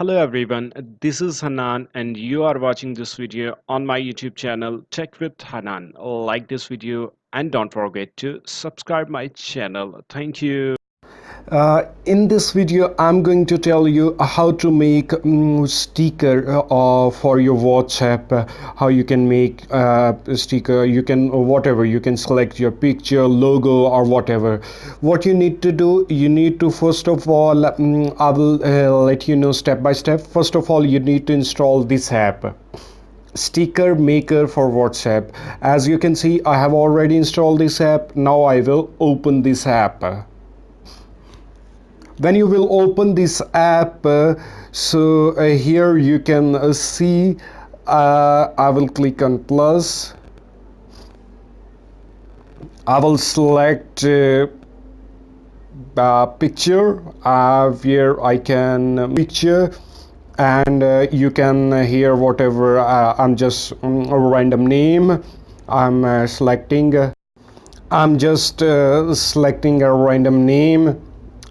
Hello everyone, this is Hanan and you are watching this video on my YouTube channel Tech with Hanan. Like this video and don't forget to subscribe my channel. Thank you. In this video, I'm going to tell you how to make sticker for your WhatsApp. How you can make a sticker. You can whatever. You can select your picture, logo, or whatever. What you need to do, you need to first of all, I will let you know step by step. First of all, you need to install this app. Sticker maker for WhatsApp. As you can see, I have already installed this app. Now I will open this app. When you will open this app, here you can see, I will click on plus. I will select picture where I can picture, and you can hear whatever. I'm just a random name. I'm just selecting a random name,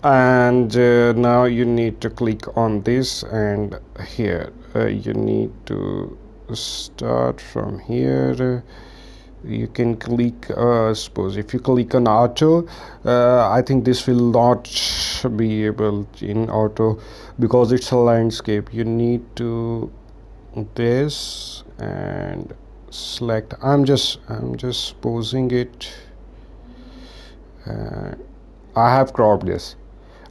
and now you need to click on this, and here you need to start from here. You can click, suppose if you click on auto, I think this will not be able in auto because it's a landscape. You need to this and select. I'm just pausing it. I have cropped this.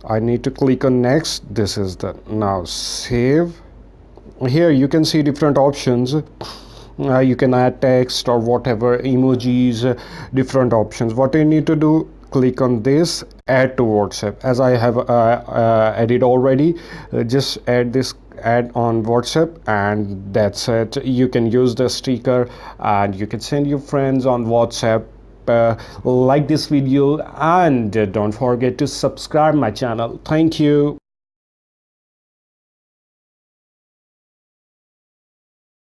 I need to click on next. This is the now save. Here you can see different options. You can add text or whatever, emojis, different options. What you need to do, click on this, add to WhatsApp. As I have added already, just add on WhatsApp, and that's it. You can use the sticker and you can send your friends on WhatsApp. Like this video and don't forget to subscribe my channel. Thank you.